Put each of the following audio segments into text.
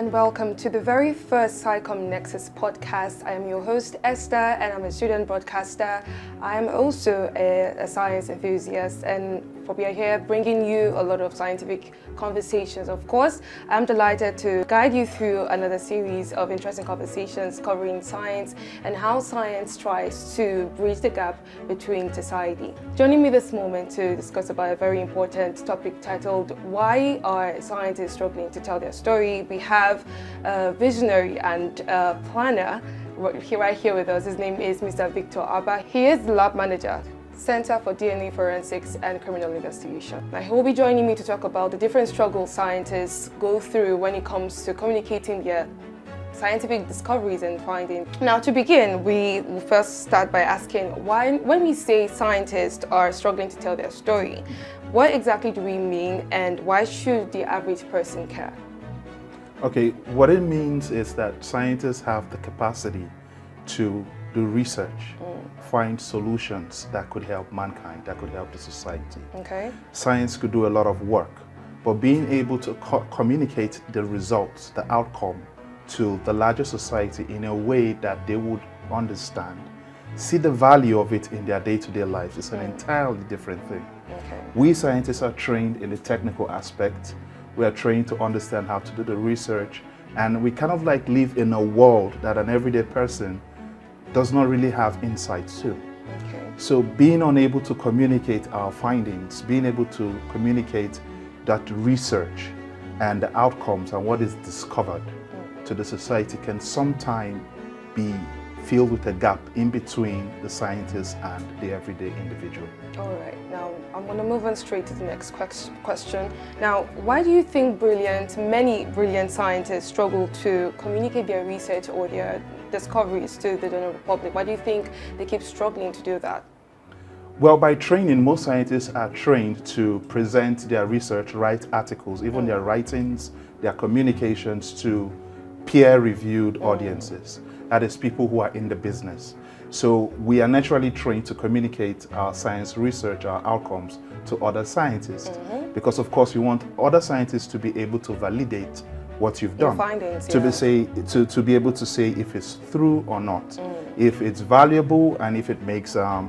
and welcome to the very first SciComm Nexus podcast. I am your host, Esther, and I'm a student broadcaster. I am also a science enthusiast, and we are here bringing you a lot of scientific conversations. Of course, I'm delighted to guide you through another series of interesting conversations covering science and how science tries to bridge the gap between society. Joining me this moment to discuss about a very important topic titled, Why Are Scientists Struggling to Tell Their Story? We have a visionary and a planner right here with us. His name is Mr. Victor Abba. He is the lab manager, Center for DNA Forensics and Criminal Investigation. Now, he will be joining me to talk about the different struggles scientists go through when it comes to communicating their scientific discoveries and findings. Now, to begin, we will first start by asking why, when we say scientists are struggling to tell their story, what exactly do we mean, and why should the average person care? Okay, what it means is that scientists have the capacity to do research, find solutions that could help mankind, that could help the society. Okay. Science could do a lot of work, but being able to communicate the results, the outcome to the larger society in a way that they would understand, see the value of it in their day-to-day lives is an entirely different thing. Okay. We scientists are trained in the technical aspect. We are trained to understand how to do the research, and we kind of like live in a world that an everyday person does not really have insight to. Okay. So being unable to communicate our findings, being able to communicate that research and the outcomes and what is discovered to the society can sometimes be filled with a gap in between the scientist and the everyday individual. All right, now I'm going to move on straight to the next question. Now, why do you think many brilliant scientists struggle to communicate their research or their discoveries to the general public? Why do you think they keep struggling to do that? Well, by training, most scientists are trained to present their research, write articles, even their writings, their communications to peer-reviewed audiences. That is, people who are in the business. So we are naturally trained to communicate our science research, our outcomes to other scientists. Because of course we want other scientists to be able to validate what you've done. Your findings, to be able to say if it's true or not, if it's valuable and if it makes a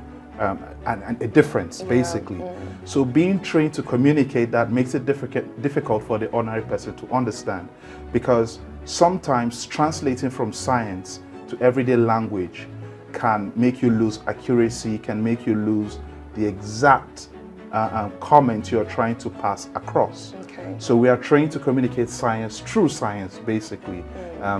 difference, basically. So being trained to communicate that makes it difficult for the ordinary person to understand, because sometimes translating from science to everyday language can make you lose accuracy, can make you lose the exact comment you're trying to pass across. Okay. So we are trained to communicate science, basically,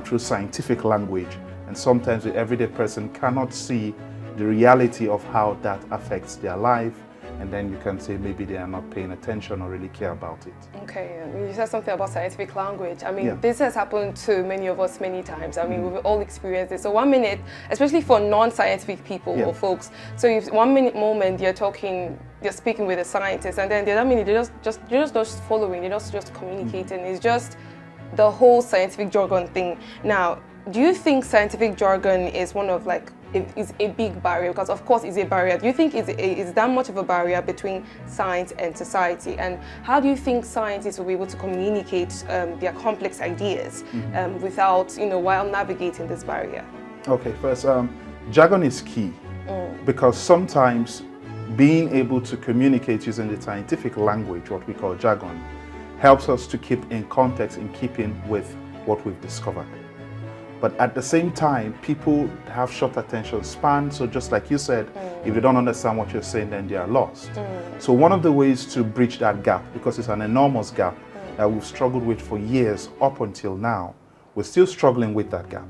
through scientific language. And sometimes the everyday person cannot see the reality of how that affects their life. And then you can say maybe they are not paying attention or really care about it. Okay, you said something about scientific language. I mean, this has happened to many of us many times. I mean, we've all experienced it. So 1 minute, especially for non-scientific people or folks, so if 1 minute moment you're speaking with a scientist, and then the other minute you're just following, you're just communicating. It's just the whole scientific jargon thing. Now, do you think scientific jargon is is a big barrier? Because of course it's a barrier. Do you think is that much of a barrier between science and society? And how do you think scientists will be able to communicate their complex ideas without, while navigating this barrier? Okay, first, jargon is key because sometimes being able to communicate using the scientific language, what we call jargon, helps us to keep in context, in keeping with what we've discovered. But at the same time, people have short attention span. So just like you said, if they don't understand what you're saying, then they are lost. So one of the ways to bridge that gap, because it's an enormous gap that we've struggled with for years up until now, we're still struggling with that gap,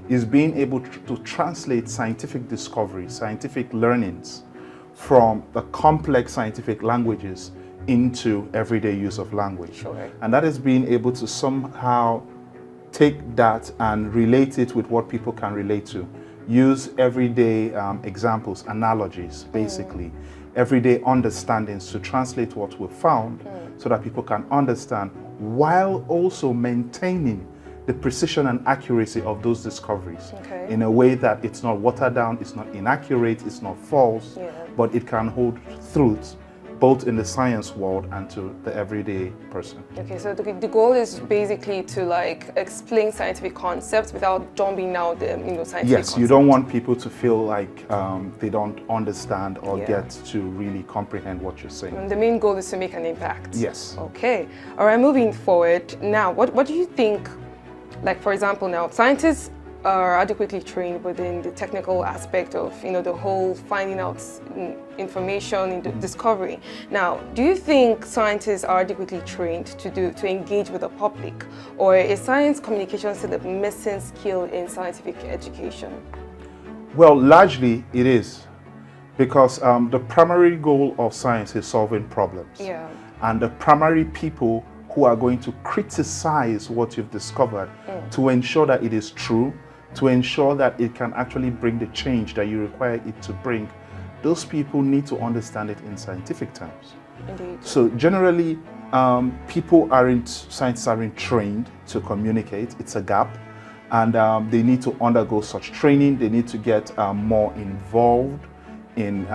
is being able to translate scientific discoveries, scientific learnings from the complex scientific languages into everyday use of language. Sure. And that is being able to somehow take that and relate it with what people can relate to. Use everyday examples, analogies, basically, everyday understandings to translate what we've found so that people can understand, while also maintaining the precision and accuracy of those discoveries in a way that it's not watered down, it's not inaccurate, it's not false, but it can hold truth both in the science world and to the everyday person. Okay, so the goal is basically to like explain scientific concepts without dumbing down the scientific Yes, concepts. you don't want people to feel like they don't understand or Yeah. get to really comprehend what you're saying. And the main goal is to make an impact. Yes. Okay. All right, moving forward. Now, what do you think, like for example now, scientists are adequately trained within the technical aspect of, the whole finding out information in the discovery. Now, do you think scientists are adequately trained to engage with the public, or is science communication still a missing skill in scientific education? Well, largely it is, because the primary goal of science is solving problems. Yeah. And the primary people who are going to criticize what you've discovered to ensure that it is true, to ensure that it can actually bring the change that you require it to bring, those people need to understand it in scientific terms. Indeed. So generally, scientists aren't trained to communicate. It's a gap. And they need to undergo such training. They need to get more involved in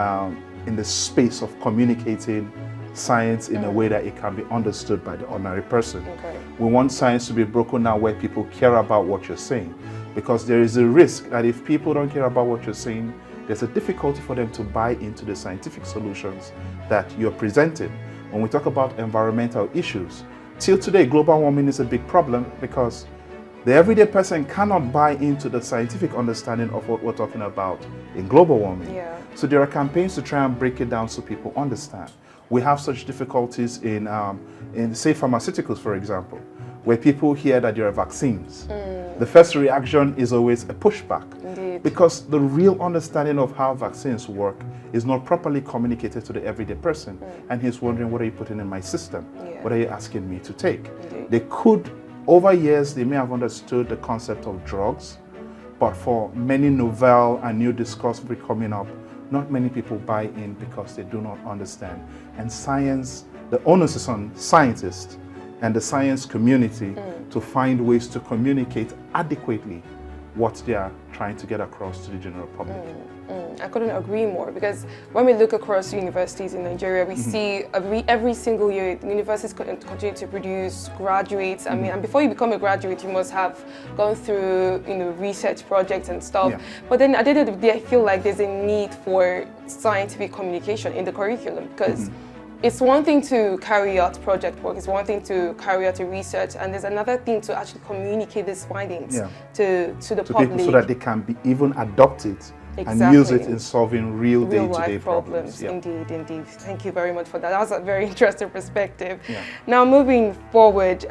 the space of communicating science in a way that it can be understood by the ordinary person. Okay. We want science to be broken down where people care about what you're saying, because there is a risk that if people don't care about what you're saying, there's a difficulty for them to buy into the scientific solutions that you're presenting. When we talk about environmental issues, till today, global warming is a big problem because the everyday person cannot buy into the scientific understanding of what we're talking about in global warming. Yeah. So there are campaigns to try and break it down so people understand. We have such difficulties in say, pharmaceuticals, for example, where people hear that there are vaccines. The first reaction is always a pushback. Indeed. Because the real understanding of how vaccines work is not properly communicated to the everyday person. And he's wondering, what are you putting in my system? Yeah. What are you asking me to take? Indeed. They could, over years, they may have understood the concept of drugs, but for many novel and new discourse coming up, not many people buy in because they do not understand. And science, the onus is on scientists and the science community to find ways to communicate adequately what they are trying to get across to the general public. I couldn't agree more, because when we look across universities in Nigeria, we see every single year universities continue to produce graduates. I mean, and before you become a graduate, you must have gone through research projects and stuff. Yeah. But then at the end of the day, I feel like there's a need for scientific communication in the curriculum, because it's one thing to carry out project work, it's one thing to carry out a research, and there's another thing to actually communicate these findings to the public. People, so that they can be even adopt it and use it in solving real day-to-day life problems. Yeah. Indeed, indeed. Thank you very much for that. That was a very interesting perspective. Yeah. Now, moving forward,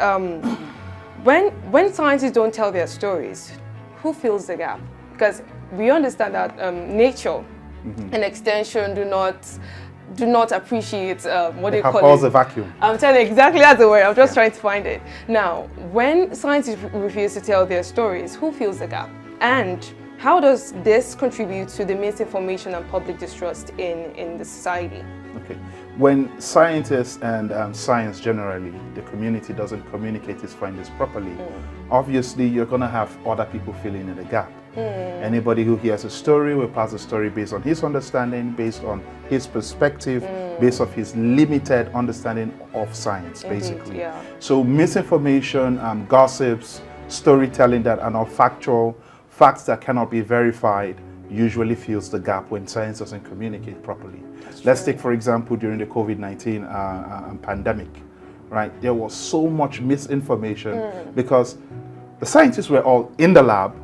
when scientists don't tell their stories, who fills the gap? Because we understand that nature and extension do not appreciate what they call it. A vacuum. I'm telling you, exactly that's the word. I'm just trying to find it. Now, when scientists refuse to tell their stories, who fills the gap? And how does this contribute to the misinformation and public distrust in the society? Okay. When scientists and science generally, the community doesn't communicate its findings properly, obviously you're going to have other people filling in the gap. Anybody who hears a story will pass the story based on his understanding, based on his perspective, based on his limited understanding of science, basically. Yeah. So misinformation, gossips, storytelling that are not factual, facts that cannot be verified, usually fills the gap when science doesn't communicate properly. Let's take, for example, during the COVID-19 pandemic, right? There was so much misinformation because the scientists were all in the lab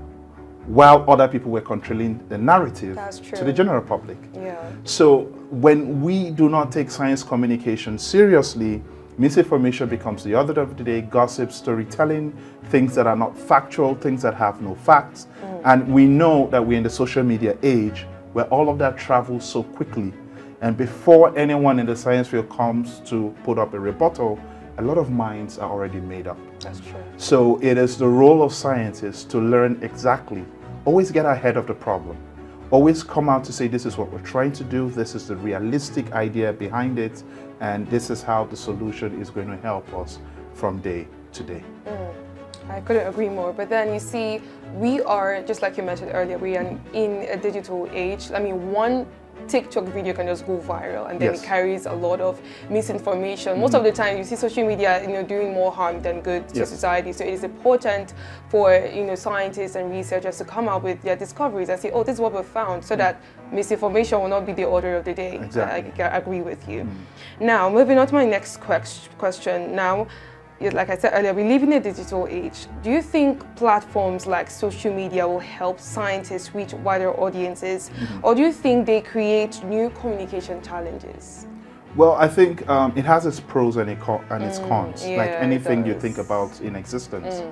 while other people were controlling the narrative to the general public. Yeah. So when we do not take science communication seriously, misinformation becomes the order of the day, gossip, storytelling, things that are not factual, things that have no facts. And we know that we're in the social media age where all of that travels so quickly. And before anyone in the science field comes to put up a rebuttal, a lot of minds are already made up. That's true. So it is the role of scientists to learn exactly, always get ahead of the problem. Always come out to say, this is what we're trying to do, this is the realistic idea behind it, and this is how the solution is going to help us from day to day. I couldn't agree more. But then you see, we are, just like you mentioned earlier, we are in a digital age. I mean, one TikTok video can just go viral, and then Yes. it carries a lot of misinformation. Most of the time, you see social media, doing more harm than good to Yes. society. So it is important for scientists and researchers to come out with their discoveries and say, oh, this is what we found, so that misinformation will not be the order of the day. Exactly. I agree with you. Now, moving on to my next question. Now, like I said earlier, we live in a digital age. Do you think platforms like social media will help scientists reach wider audiences, or do you think they create new communication challenges? Well, I think it has its pros and its cons, yeah, like anything you does. think about in existence.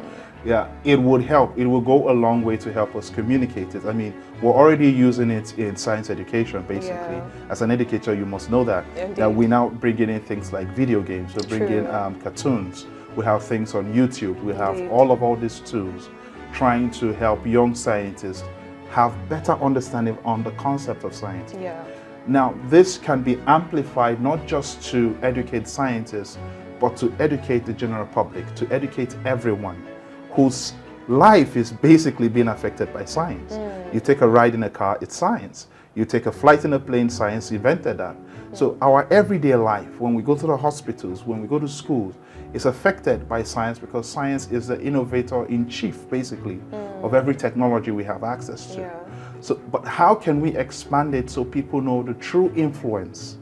Yeah, it would help. It will go a long way to help us communicate it. I mean, we're already using it in science education, basically. Yeah. As an educator, you must know that. Indeed. That we now bringing in things like video games, we bring in cartoons, we have things on YouTube, we have Indeed. all these tools trying to help young scientists have better understanding on the concept of science. Yeah. Now, this can be amplified not just to educate scientists, but to educate the general public, to educate everyone whose life is basically being affected by science. You take a ride in a car, it's science. You take a flight in a plane, science invented that. So our everyday life, when we go to the hospitals, when we go to schools, is affected by science, because science is the innovator in chief, basically, of every technology we have access to. Yeah. So, but how can we expand it so people know the true influence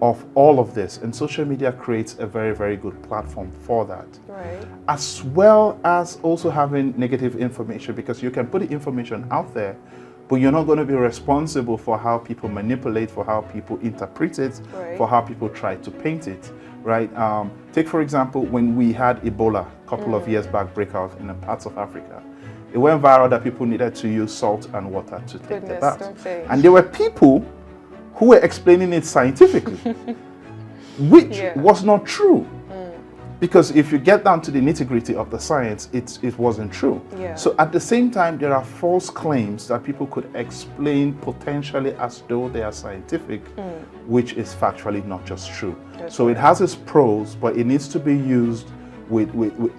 of all of this? And social media creates a very, very good platform for that. Right. As well as also having negative information, because you can put the information out there, but you're not going to be responsible for how people manipulate, for how people interpret it, Right. for how people try to paint it, right? Take, for example, when we had Ebola a couple of years back break out in the parts of Africa. It went viral that people needed to use salt and water to take the Goodness, bath. don't say. And there were people who were explaining it scientifically, which Yeah. was not true. Because if you get down to the nitty-gritty of the science, it wasn't true. Yeah. So at the same time, there are false claims that people could explain potentially as though they are scientific, which is factually not just true. That's So it has its pros, but it needs to be used with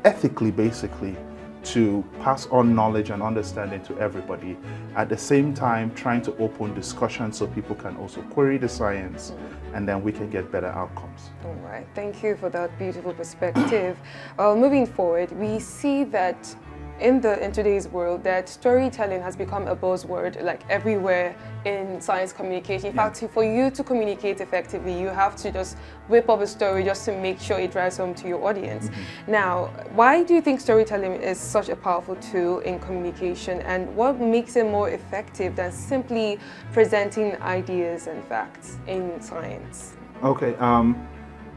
ethically, basically, to pass on knowledge and understanding to everybody. At the same time, trying to open discussion so people can also query the science, and then we can get better outcomes. All right, thank you for that beautiful perspective. Moving forward, we see that in today's world, that storytelling has become a buzzword, like everywhere in science communication. In fact, for you to communicate effectively, you have to just whip up a story just to make sure it drives home to your audience. Now, why do you think storytelling is such a powerful tool in communication, and what makes it more effective than simply presenting ideas and facts in science? Okay,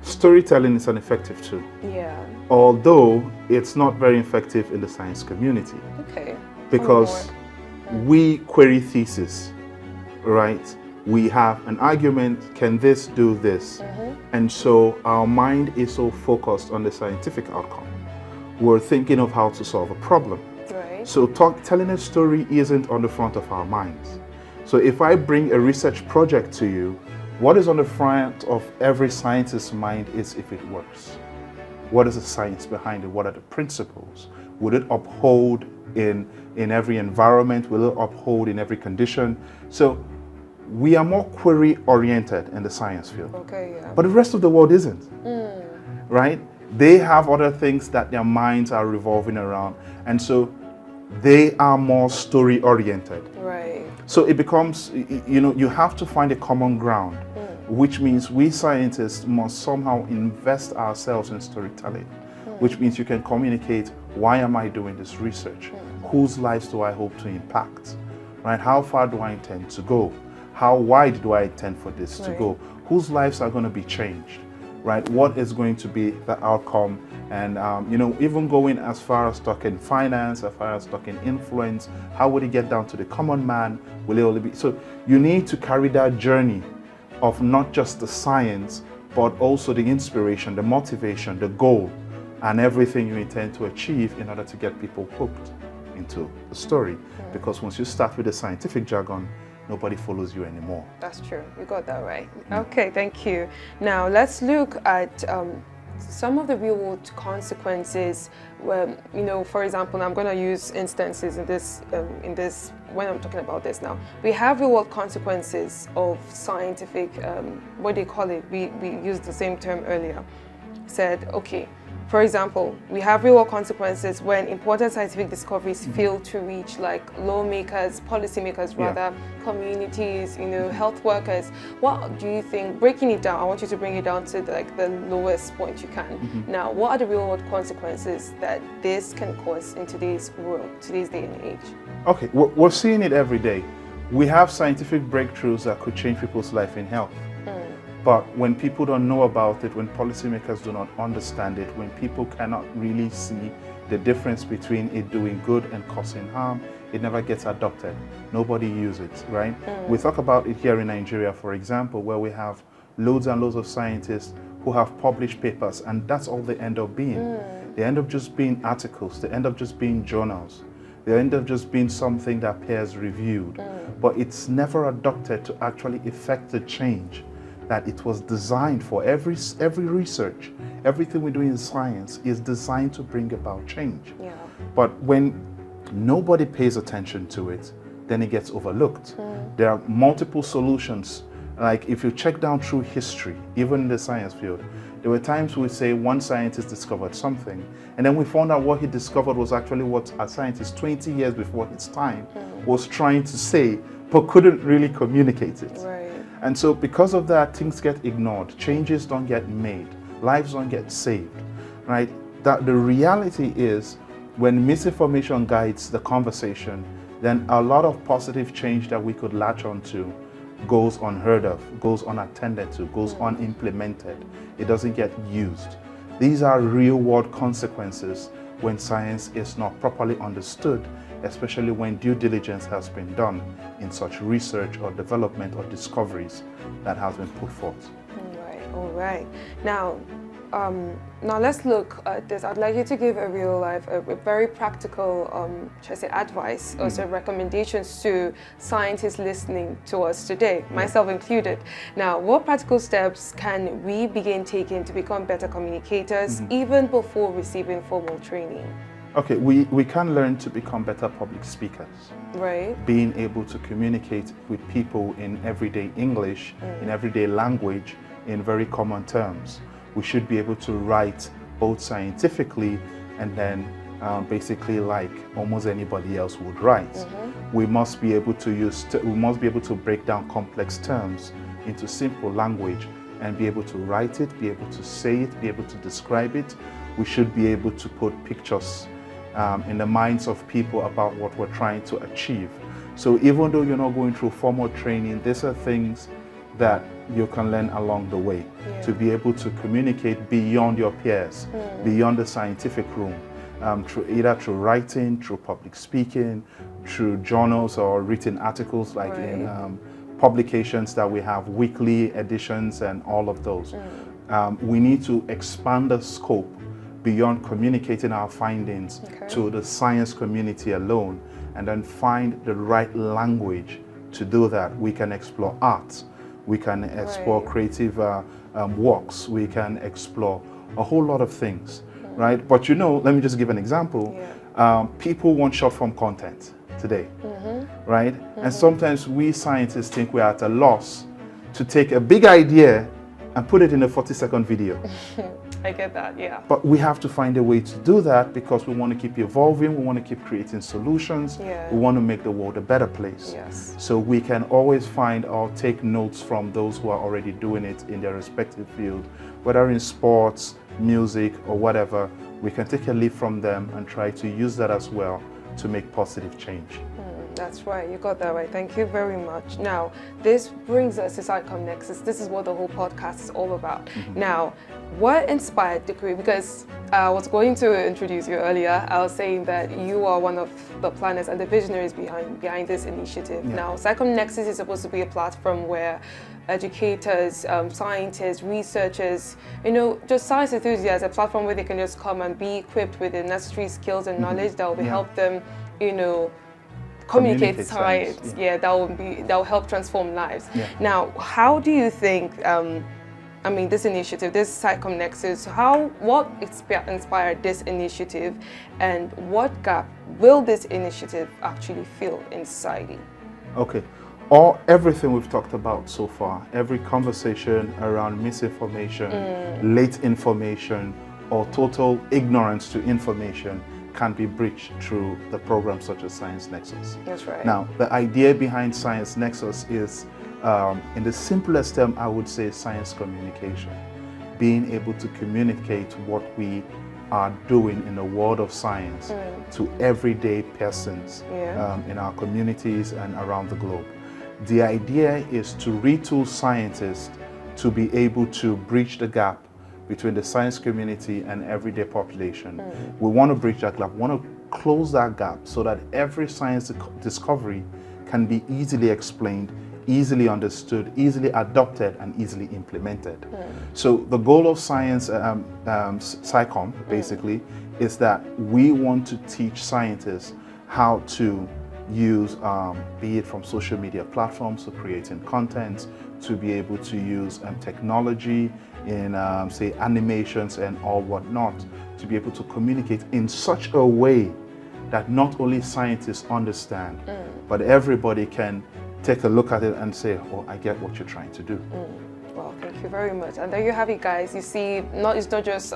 storytelling is an effective tool, Yeah. although it's not very effective in the science community, Okay. because we query thesis, right? We have an argument, can this do this? And so our mind is so focused on the scientific outcome. We're thinking of how to solve a problem. Right. So telling a story isn't on the front of our minds. So if I bring a research project to you, what is on the front of every scientist's mind is if it works. What is the science behind it? What are the principles? Would it uphold in every environment? Will it uphold in every condition? So we are more query-oriented in the science field. Okay, yeah. But the rest of the world isn't, right? They have other things that their minds are revolving around. And so they are more story-oriented. Right. So it becomes, you have to find a common ground, which means we scientists must somehow invest ourselves in storytelling, which means you can communicate, why am I doing this research? Whose lives do I hope to impact? Right? How far do I intend to go? How wide do I intend for this to go? Whose lives are going to be changed? Right? What is going to be the outcome? And even going as far as talking finance, as far as talking influence, how would it get down to the common man? Will it only be? So you need to carry that journey of not just the science, but also the inspiration, the motivation, the goal, and everything you intend to achieve in order to get people hooked into the story. Because once you start with the scientific jargon, nobody follows you anymore. That's true. You got that right. Okay, thank you. Now let's look at some of the real world consequences, for example, I'm going to use instances in this when I'm talking about this now. We have real world consequences of scientific, what they call it, we used the same term earlier, said, okay, for example, we have real world consequences when important scientific discoveries fail to reach like lawmakers, policymakers rather, communities, health workers. What do you think, breaking it down, I want you to bring it down to like the lowest point you can. Now, what are the real world consequences that this can cause in today's world, today's day and age? Okay, we're seeing it every day. We have scientific breakthroughs that could change people's life in health. But when people don't know about it, when policymakers do not understand it, when people cannot really see the difference between it doing good and causing harm, it never gets adopted. Nobody uses it, right? We talk about it here in Nigeria, for example, where we have loads and loads of scientists who have published papers, and that's all they end up being. They end up just being articles, they end up just being journals. They end up just being something that peers reviewed. But it's never adopted to actually effect the change that it was designed for. Every research, everything we do in science is designed to bring about change. But when nobody pays attention to it, then it gets overlooked. There are multiple solutions. Like if you check down through history, even in the science field, there were times we say one scientist discovered something, and then we found out what he discovered was actually what a scientist 20 years before his time was trying to say, but couldn't really communicate it. And so because of that, things get ignored, changes don't get made, lives don't get saved, right? That the reality is when misinformation guides the conversation, then a lot of positive change that we could latch onto goes unheard of, goes unattended to, goes unimplemented. It doesn't get used. These are real world consequences when science is not properly understood, especially when due diligence has been done in such research or development or discoveries that has been put forth. All right. Now let's look at this. I'd like you to give a real life, a very practical, advice or recommendations to scientists listening to us today, myself included. Now, what practical steps can we begin taking to become better communicators even before receiving formal training? Okay, we can learn to become better public speakers. Right. Being able to communicate with people in everyday English, in everyday language, in very common terms. We should be able to write both scientifically and then basically like almost anybody else would write. We must be able to break down complex terms into simple language and be able to write it, be able to say it, be able to describe it. We should be able to put pictures in the minds of people about what we're trying to achieve. So even though you're not going through formal training, these are things that you can learn along the way to be able to communicate beyond your peers, beyond the scientific room, either through writing, through public speaking, through journals or written articles like in publications that we have, weekly editions and all of those. We need to expand the scope beyond communicating our findings to the science community alone, and then find the right language to do that. We can explore art, we can explore creative works, we can explore a whole lot of things, right? But let me just give an example. People want short form content today, right? And sometimes we scientists think we're at a loss to take a big idea and put it in a 40-second video. I get that, But we have to find a way to do that because we want to keep evolving, we want to keep creating solutions, we want to make the world a better place. So we can always find or take notes from those who are already doing it in their respective field, whether in sports, music, or whatever. We can take a leaf from them and try to use that as well to make positive change. That's right, you got that right. Thank you very much. Now, this brings us to SciComm Nexus. This is what the whole podcast is all about. Now, what inspired the career? Because I was going to introduce you earlier. I was saying that you are one of the planners and the visionaries behind this initiative. Now, SciComm Nexus is supposed to be a platform where educators, scientists, researchers, just science enthusiasts, a platform where they can just come and be equipped with the necessary skills and knowledge that will help them, communicate science. That will help transform lives. Now, how do you think this initiative, this Psychom Nexus, what inspired this initiative, and what gap will this initiative actually fill in society? Okay. Everything we've talked about so far, every conversation around misinformation, late information, or total ignorance to information can be breached through the programs such as Science Nexus. That's right. Now, the idea behind Science Nexus is, in the simplest term, I would say science communication. Being able to communicate what we are doing in the world of science to everyday persons in our communities and around the globe. The idea is to retool scientists to be able to bridge the gap between the science community and everyday population. We want to bridge that gap, we want to close that gap so that every science discovery can be easily explained, easily understood, easily adopted, and easily implemented. So the goal of Science Psychom basically is that we want to teach scientists how to use, be it from social media platforms to creating content, to be able to use technology in, say, animations and all whatnot, to be able to communicate in such a way that not only scientists understand, but everybody can take a look at it and say, oh, I get what you're trying to do. Well, thank you very much. And there you have it, guys. You see, it's not just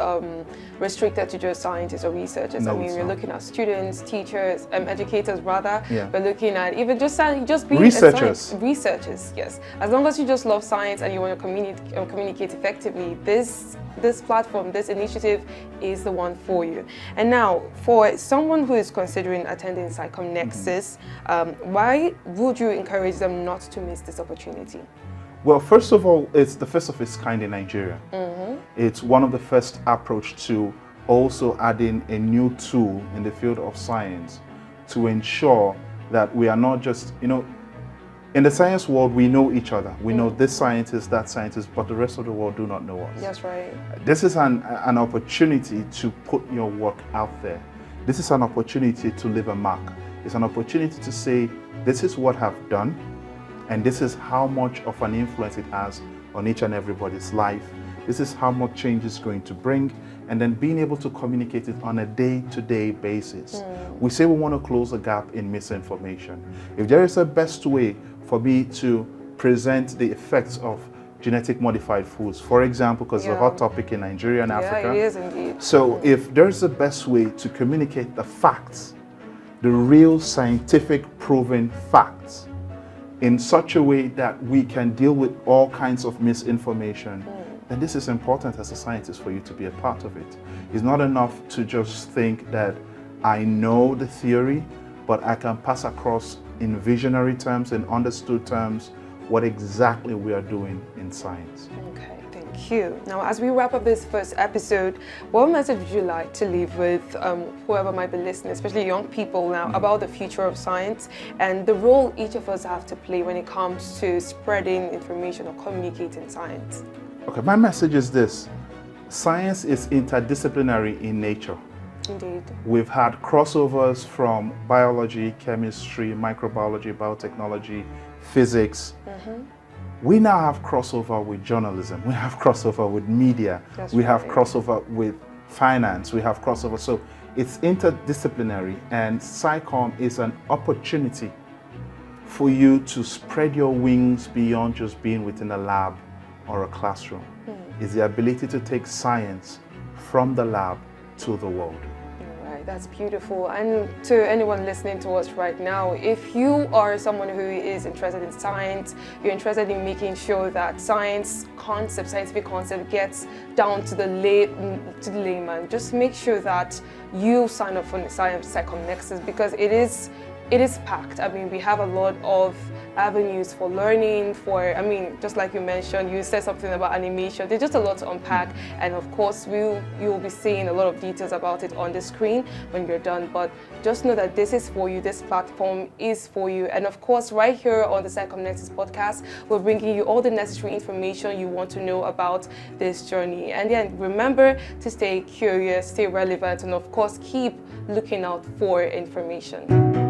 restricted to just scientists or researchers. No, we're looking at students, teachers, educators rather. Yeah. We're looking at even just being researchers. Researchers, yes. As long as you just love science and you want to communicate effectively, this platform, this initiative is the one for you. And now, for someone who is considering attending Psychom Nexus, why would you encourage them not to miss this opportunity? Well, first of all, it's the first of its kind in Nigeria. It's one of the first approach to also adding a new tool in the field of science to ensure that we are not just, in the science world, we know each other. We know this scientist, that scientist, but the rest of the world do not know us. That's right. This is an opportunity to put your work out there. This is an opportunity to leave a mark. It's an opportunity to say, this is what I've done, and this is how much of an influence it has on each and everybody's life. This is how much change it's going to bring, and then being able to communicate it on a day-to-day basis. We say we want to close the gap in misinformation. If there is a best way for me to present the effects of genetic modified foods, for example, because it's a hot topic in Nigeria and Africa. Yeah, it is indeed. So if there's a best way to communicate the facts, the real scientific proven facts, in such a way that we can deal with all kinds of misinformation, then this is important as a scientist for you to be a part of it. It's not enough to just think that I know the theory, but I can pass across in visionary terms and understood terms what exactly we are doing in science. Okay, thank you. Now, as we wrap up this first episode, what message would you like to leave with whoever might be listening, especially young people now, about the future of science and the role each of us have to play when it comes to spreading information or communicating science? Okay, my message is this. Science is interdisciplinary in nature. Indeed. We've had crossovers from biology, chemistry, microbiology, biotechnology, physics. We now have crossover with journalism. We have crossover with media. We have crossover with finance. We have crossover. So it's interdisciplinary, and Psychom is an opportunity for you to spread your wings beyond just being within a lab or a classroom. It's the ability to take science from the lab to the world. That's beautiful. And to anyone listening to us right now, if you are someone who is interested in science, you're interested in making sure that scientific concept gets down to the layman, just make sure that you sign up for the Science Psychom Nexus, because it is packed. We have a lot of avenues for learning, just like you mentioned, you said something about animation. There's just a lot to unpack, and of course you'll be seeing a lot of details about it on the screen when you're done. But just know that this is for you, this platform is for you, and of course right here on the Psychom Nexus podcast, we're bringing you all the necessary information you want to know about this journey. And then remember to stay curious, stay relevant, and of course keep looking out for information.